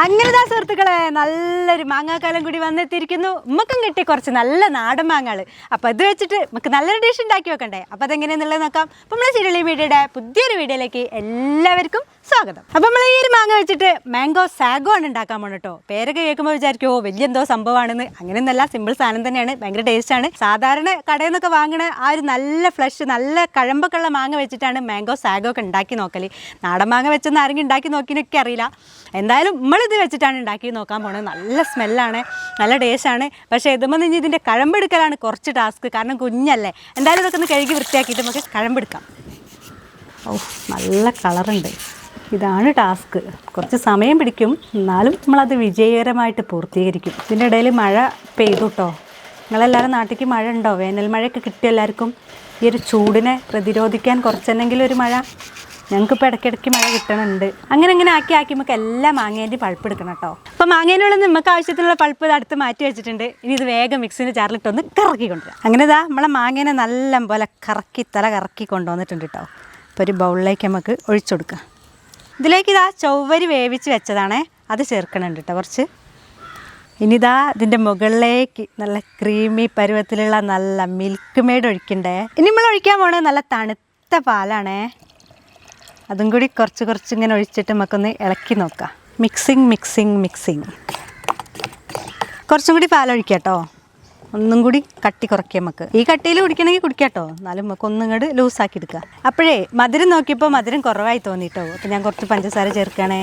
അങ്ങനെതാ സുഹൃത്തുക്കളെ, നല്ലൊരു മാങ്ങാക്കാലം കൂടി വന്നെത്തിയിരിക്കുന്നു. ഉമ്മക്കും കിട്ടി കുറച്ച് നല്ല നാടൻ മാങ്ങകൾ. അപ്പോൾ ഇത് വെച്ചിട്ട് നമുക്ക് നല്ലൊരു ഡിഷ് ഉണ്ടാക്കി വെക്കണ്ടേ? അപ്പോൾ അതെങ്ങനെയാണെന്നുള്ളത് നോക്കാം. അപ്പോൾ നമ്മൾ ചിരളി മീഡിയയുടെ പുതിയൊരു വീഡിയോയിലേക്ക് എല്ലാവർക്കും സ്വാഗതം. അപ്പോൾ നമ്മൾ ഈ ഒരു മാങ്ങ വെച്ചിട്ട് മാംഗോ സാഗോ ആണ് ഉണ്ടാക്കാൻ പോകണം കേട്ടോ. പേരൊക്കെ കേൾക്കുമ്പോൾ വിചാരിക്കുമോ വലിയ എന്തോ സംഭവമാണെന്ന്. അങ്ങനെയൊന്നല്ല, സിമ്പിൾ സാധനം തന്നെയാണ്, ഭയങ്കര ടേസ്റ്റാണ്. സാധാരണ കടയിൽ നിന്നൊക്കെ വാങ്ങണ ആ ഒരു നല്ല ഫ്ലഷ് നല്ല കഴമ്പൊക്കെ ഉള്ള മാങ്ങ വെച്ചിട്ടാണ് മാംഗോ സാഗോ ഒക്കെ ഉണ്ടാക്കി നോക്കൽ. നാടൻ മാങ്ങ വെച്ചൊന്നും ആരെങ്കിലും ഉണ്ടാക്കി നോക്കിയെന്നൊക്കെ അറിയില്ല. എന്തായാലും നമ്മളിത് വെച്ചിട്ടാണ് ഉണ്ടാക്കി നോക്കാൻ പോകുന്നത്. നല്ല സ്മെല്ലാണ്, നല്ല ടേസ്റ്റാണ്. പക്ഷേ ഇതുമ്പോൾ ഇനി ഇതിൻ്റെ കഴമ്പെടുക്കലാണ് കുറച്ച് ടാസ്ക്. കാരണം കുഞ്ഞല്ലേ. എന്തായാലും ഇതൊക്കെ ഒന്ന് കഴുകി വൃത്തിയാക്കിയിട്ട് നമുക്ക് കഴമ്പെടുക്കാം. ഓ, നല്ല കളറുണ്ട്. ഇതാണ് ടാസ്ക്. കുറച്ച് സമയം പിടിക്കും, എന്നാലും നമ്മളത് വിജയകരമായിട്ട് പൂർത്തീകരിക്കും. ഇതിൻ്റെ ഇടയിൽ മഴ പെയ്തു കേട്ടോ. നിങ്ങളെല്ലാവരും നാട്ടിലേക്ക് മഴ ഉണ്ടോ? വേനൽ മഴയൊക്കെ കിട്ടിയ എല്ലാവർക്കും ഈ ഒരു ചൂടിനെ പ്രതിരോധിക്കാൻ കുറച്ചെന്നെങ്കിലും ഒരു മഴ. ഞങ്ങൾക്കിപ്പോൾ ഇടയ്ക്കിടയ്ക്ക് മഴ കിട്ടണുണ്ട്. അങ്ങനെ ആക്കി നമുക്ക് എല്ലാ മാങ്ങേൻ്റെ പൾപ്പ് എടുക്കണം കേട്ടോ. അപ്പോൾ മാങ്ങേനുള്ള നമുക്ക് ആവശ്യത്തിനുള്ള പൾപ്പ് ഇത് അടുത്ത് മാറ്റി വെച്ചിട്ടുണ്ട്. ഇനി ഇത് വേഗം മിക്സിൻ്റെ ജാറിലിട്ടൊന്ന് കറക്കി കൊണ്ടുവരാം. അങ്ങനെ ഇതാ നമ്മളെ മാങ്ങേനെ നല്ല പോലെ തല കറക്കി കൊണ്ടുവന്നിട്ടുണ്ട് കേട്ടോ. അപ്പോൾ ഒരു ബൗളിലേക്ക് നമുക്ക് ഒഴിച്ചു കൊടുക്കാം. ഇതിലേക്ക് ഇതാ ചൊവ്വരി വേവിച്ച് വെച്ചതാണേ, അത് ചേർക്കണുണ്ട് കേട്ടോ കുറച്ച്. ഇനിതാ ഇതിൻ്റെ മുകളിലേക്ക് നല്ല ക്രീമി പരുവത്തിലുള്ള നല്ല മിൽക്ക് മെയ്ഡ് ഒഴിക്കണ്ടേ. ഇനി നമ്മൾ ഒഴിക്കാൻ പോണത് നല്ല തണുത്ത പാലാണേ. അതും കൂടി കുറച്ച് ഇങ്ങനെ ഒഴിച്ചിട്ട് നമുക്കൊന്ന് ഇളക്കി നോക്കാം. മിക്സിങ്. കുറച്ചും കൂടി പാലൊഴിക്കാം കേട്ടോ. ഒന്നും കൂടി കട്ടി കുറയ്ക്കാം നമുക്ക്. ഈ കട്ടിയിൽ കുടിക്കണമെങ്കിൽ കുടിക്കാം കേട്ടോ. എന്നാലും നമുക്ക് ഒന്നും ഇങ്ങോട്ട് ലൂസാക്കി എടുക്കുക. അപ്പോഴേ മധുരം നോക്കിയപ്പോൾ മധുരം കുറവായി തോന്നിട്ടോ. അപ്പോൾ ഞാൻ കുറച്ച് പഞ്ചസാര ചേർക്കണേ.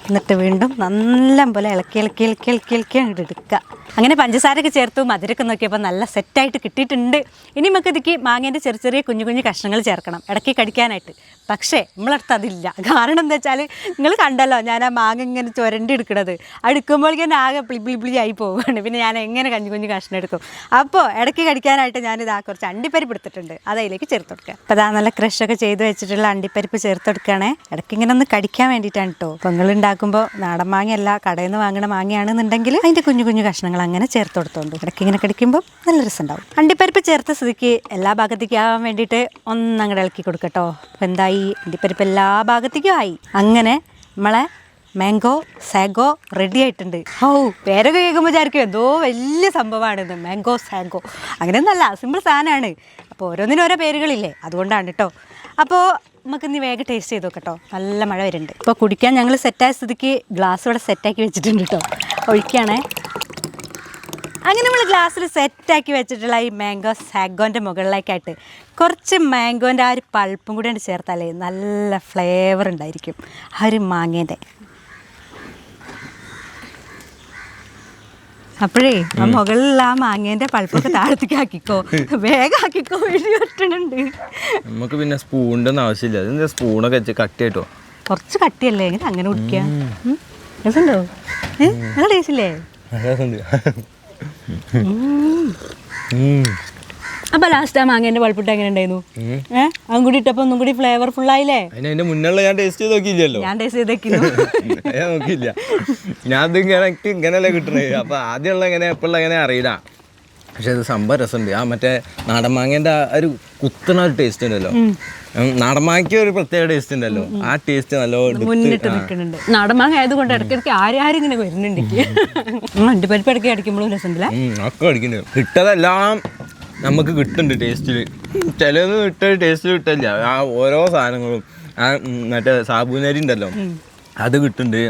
എന്നിട്ട് വീണ്ടും നല്ല പോലെ ഇളക്കി അങ്ങോട്ട് എടുക്കുക. അങ്ങനെ പഞ്ചസാരയൊക്കെ ചേർത്തു, മധുരമൊക്കെ നോക്കിയപ്പോൾ നല്ല സെറ്റായിട്ട് കിട്ടിയിട്ടുണ്ട്. ഇനി നമുക്ക് ഇതിക്ക് മാങ്ങേൻ്റെ ചെറിയ കുഞ്ഞു കഷ്ണങ്ങൾ ചേർക്കണം ഇടയ്ക്ക് കടിക്കാനായിട്ട്. പക്ഷേ നമ്മളടുത്ത് അതില്ല. കാരണം എന്താ വെച്ചാൽ നിങ്ങൾ കണ്ടല്ലോ ഞാൻ ആ മാങ്ങ ഇങ്ങനെ ചുരണ്ടി എടുക്കണത്. എടുക്കുമ്പോഴേക്കും ആകെ പ്ലിബ്ലി ആയി പോവുകയാണ്. പിന്നെ ഞാൻ എങ്ങനെ കുഞ്ഞു കഷ്ണം എടുക്കും? അപ്പോൾ ഇടയ്ക്ക് കടിക്കാനായിട്ട് ഞാനിതാ കുറച്ച് അണ്ടിപ്പരിപ്പ് എടുത്തിട്ടുണ്ട്, അത് അതിലേക്ക് ചേർത്ത് കൊടുക്കുക. അപ്പോൾ അതാ നല്ല ക്രഷൊക്കെ ചെയ്ത് വെച്ചിട്ടുള്ള അണ്ടിപ്പരിപ്പ് ചേർത്ത് കൊടുക്കുകയാണേ. ഇടയ്ക്ക് ഇങ്ങനെ ഒന്ന് കടിക്കാൻ വേണ്ടിയിട്ടാണ് കേട്ടോ. അപ്പോൾ നിങ്ങൾ ഉണ്ടാക്കുമ്പോൾ നാടൻ മാങ്ങയല്ല കടയിൽ നിന്ന് വാങ്ങണ മാങ്ങയാണെന്നുണ്ടെങ്കിൽ അതിൻ്റെ കുഞ്ഞു കഷ്ണങ്ങൾ അങ്ങനെ ചേർത്ത് കൊടുത്തോണ്ട് ഇടയ്ക്ക് ഇങ്ങനെ കടിക്കുമ്പോൾ നല്ല രസമുണ്ടാവും. അണ്ടിപ്പരിപ്പ് ചേർത്ത സ്ഥിതിക്ക് എല്ലാ ഭാഗത്തേക്കും ആവാൻ വേണ്ടിയിട്ട് ഒന്നങ്ങടെ ഇളക്കി കൊടുക്കട്ടോ. അപ്പോൾ എന്തായി, അണ്ടിപ്പരിപ്പ് എല്ലാ ഭാഗത്തേക്കും ആയി. അങ്ങനെ നമ്മളെ മാംഗോ സാഗോ റെഡി ആയിട്ടുണ്ട്. പേരൊക്കെ കേൾക്കുമ്പോൾ വിചാരിക്കും എന്തോ വലിയ സംഭവമാണിത് മാംഗോ സാഗോ. അങ്ങനെയൊന്നല്ല, സിമ്പിൾ സാധനമാണ്. അപ്പോൾ ഓരോന്നിനും ഓരോ പേരുകളില്ലേ, അതുകൊണ്ടാണ് കേട്ടോ. അപ്പോൾ നമുക്ക് ഇനി വേഗം ടേസ്റ്റ് ചെയ്ത് നോക്കട്ടോ. നല്ല മഴ വരുന്നുണ്ട്. ഇപ്പോൾ കുടിക്കാൻ ഞങ്ങൾ സെറ്റായ സ്ഥിതിക്ക് ഗ്ലാസ് ഇവിടെ സെറ്റാക്കി വെച്ചിട്ടുണ്ട് കേട്ടോ. ഒഴിക്കുകയാണേ. അങ്ങനെ നമ്മൾ ഗ്ലാസ്സിൽ സെറ്റാക്കി വെച്ചിട്ടുള്ള ഈ മാംഗോ സാഗോൻ്റെ മുകളിലേക്കായിട്ട് കുറച്ച് മാംഗോൻ്റെ ആ ഒരു പൾപ്പും കൂടി ചേർത്താലേ നല്ല ഫ്ലേവർ ഉണ്ടായിരിക്കും ആ ഒരു മാങ്ങേൻ്റെ. അപ്പോഴേ ആ മുകളിലുള്ള ആ മാങ്ങേൻ്റെ പൾപ്പൊക്കെ താഴത്തേക്ക് ആക്കിക്കോ, വേഗം ആക്കിക്കോ, വീഡിയോ പറ്റുന്നുണ്ട്. നമുക്ക് പിന്നെ സ്പൂണിൻ്റെ ഒന്നും ആവശ്യമില്ല. അതിൻ്റെ സ്പൂണൊക്കെ വെച്ച് കട്ടിയായിട്ടോ. കുറച്ച് കട്ടിയല്ലേ, എങ്ങനെ അങ്ങനെ കുടിക്കുക? രസമുണ്ടോ? നല്ല ടേസ്റ്റില്ലേ? അപ്പൊ ലാസ്റ്റ് ആ മാങ്ങേന്റെ പൾപ്പിട്ട് എങ്ങനെ ഉണ്ടായിരുന്നു? അതും കൂടി ഇട്ടപ്പോ ഒന്നും കൂടി ഫ്ലേവർ ഫുൾ ആയില്ലേ? അതിന്റെ മുന്നുള്ള ഞാൻ ടേസ്റ്റ് ചെയ്ത് നോക്കിയില്ലല്ലോ. ഞാൻ ടേസ്റ്റ് ചെയ്തേക്കുന്നു. നോക്കിയില്ല. ഞാൻ ഇങ്ങനെയല്ലേ കിട്ടണേ. അപ്പൊ ആദ്യമുള്ള എങ്ങനെ എപ്പോഴുള്ള എങ്ങനെ അറിയില്ല. പക്ഷെ അത് സംഭവം രസമുണ്ട്. ആ മറ്റേ നാടൻ മാങ്ങേന്റെ ഒരു കുത്തണ ഒരു ടേസ്റ്റ് ഉണ്ടല്ലോ. നാടൻ മാങ്ങയ്ക്ക് ഒരു പ്രത്യേക ടേസ്റ്റ് ഉണ്ടല്ലോ. ആ ടേസ്റ്റ് നല്ല മുന്നിട്ട് നിൽക്കുന്നുണ്ട്. നാടൻ മാങ്ങ ആയതുകൊണ്ട് ഇടയ്ക്കിടയ്ക്ക് ആരും ഇങ്ങനെ വരുന്നുണ്ട്. അണ്ടിപ്പരിപ്പ് ഇടയ്ക്ക് അടിക്കുമ്പോഴും രസമില്ല. ഒക്കെ അടിക്കുന്നുണ്ട്. ഇട്ടതെല്ലാം നമുക്ക് കിട്ടുന്നുണ്ട് ടേസ്റ്റിൽ. ചിലത് ഇട്ടൊരു ടേസ്റ്റിൽ കിട്ടില്ല. ആ ഓരോ സാധനങ്ങളും ആ മറ്റേ സാബുനരി ഉണ്ടല്ലോ അത് കിട്ടുന്നുണ്ട്.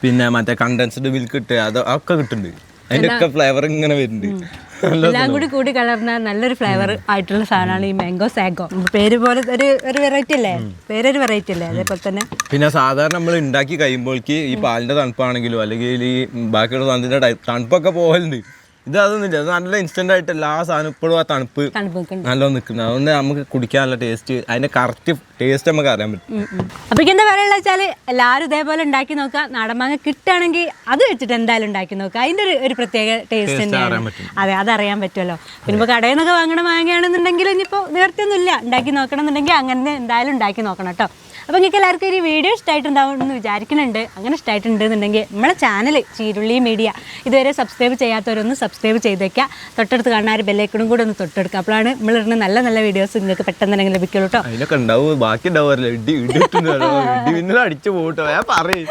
പിന്നെ മറ്റേ കണ്ടൻസ്ഡ് മിൽക്ക് ഇട്ട് അതൊക്കെ കിട്ടുന്നുണ്ട്. അതിൻ്റെ ഒക്കെ ഫ്ലേവർ ഇങ്ങനെ വരുന്നുണ്ട്. എല്ലാം കൂടി കലർന്ന നല്ലൊരു ഫ്ലേവർ ആയിട്ടുള്ള സാധനമാണ് ഈ മാംഗോ സാഗോ. പേര് പോലെ ഒരു വെറൈറ്റി അല്ലേ, പേരൊരു വെറൈറ്റി അല്ലേ. അതേപോലെ തന്നെ പിന്നെ സാധാരണ നമ്മൾ ഉണ്ടാക്കി കഴിയുമ്പോഴേക്ക് ഈ പാലിൻ്റെ തണുപ്പാണെങ്കിലോ അല്ലെങ്കിൽ ഈ ബാക്കിയുള്ള സാധനത്തിൻ്റെ തണുപ്പൊക്കെ പോകലുണ്ട്. ഇത് അതൊന്നുമില്ല. അത് നല്ല ഇൻസ്റ്റന്റ് ആയിട്ട് എല്ലാ സാധനം ഇപ്പോഴും ആ തണുപ്പ് നല്ലോണം നിൽക്കുന്നത്. അതുകൊണ്ട് നമുക്ക് കുടിക്കാനുള്ള ടേസ്റ്റ്, അതിന്റെ കറക്റ്റ് ടേസ്റ്റ് നമുക്ക് അറിയാൻ പറ്റും. അപ്പൊ എന്താ പറയുക വെച്ചാൽ എല്ലാവരും ഇതേപോലെ ഉണ്ടാക്കി നോക്കുക. നാടൻ മാങ്ങ കിട്ടുകയാണെങ്കിൽ അത് വെച്ചിട്ട് എന്തായാലും ഉണ്ടാക്കി നോക്കുക. അതിന്റെ ഒരു പ്രത്യേക ടേസ്റ്റ് തന്നെയാണ്. അതെ, അതറിയാൻ പറ്റുമല്ലോ. പിന്നെ ഇപ്പോൾ കടയിൽ നിന്നൊക്കെ വാങ്ങണ മാങ്ങയാണെന്നുണ്ടെങ്കിൽ ഇനിയിപ്പോൾ നേരത്തെയൊന്നും ഇല്ല, ഉണ്ടാക്കി നോക്കണം എന്നുണ്ടെങ്കിൽ അങ്ങനെ എന്തായാലും ഉണ്ടാക്കി നോക്കണം കേട്ടോ. അപ്പോൾ നിങ്ങൾക്ക് എല്ലാവർക്കും ഒരു വീഡിയോ ഇഷ്ടമായിട്ടുണ്ടാവും എന്ന് വിചാരിക്കുന്നുണ്ട്. അങ്ങനെ ഇഷ്ടമായിട്ടുണ്ടെന്നുണ്ടെങ്കിൽ നമ്മളെ ചാനൽ ചീരുള്ളി മീഡിയ ഇതുവരെ സബ്സ്ക്രൈബ് ചെയ്യാത്തവരൊന്ന് സബ്സ്ക്രൈബ് ചെയ്തേക്കുക. തൊട്ടടുത്ത് കാണുന്ന ഒരു ബെല്ലൈക്കണും കൂടെ ഒന്ന് തൊട്ടെടുക്കുക. അപ്പോഴാണ് നമ്മളിടുന്ന നല്ല നല്ല വീഡിയോസ് നിങ്ങൾക്ക് പെട്ടെന്ന് തന്നെ ലഭിക്കുള്ളൂ കേട്ടോ. അതിനൊക്കെ ഉണ്ടാവും, ബാക്കി ഉണ്ടാവാറില്ല. ഇടി അടിച്ചു പോട്ടോ, പറയും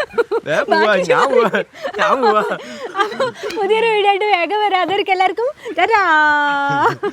ഞാൻ പോവാ. പുതിയൊരു വീഡിയോ ആയിട്ട് വേഗം വരാം. അതൊരിക്കും എല്ലാവർക്കും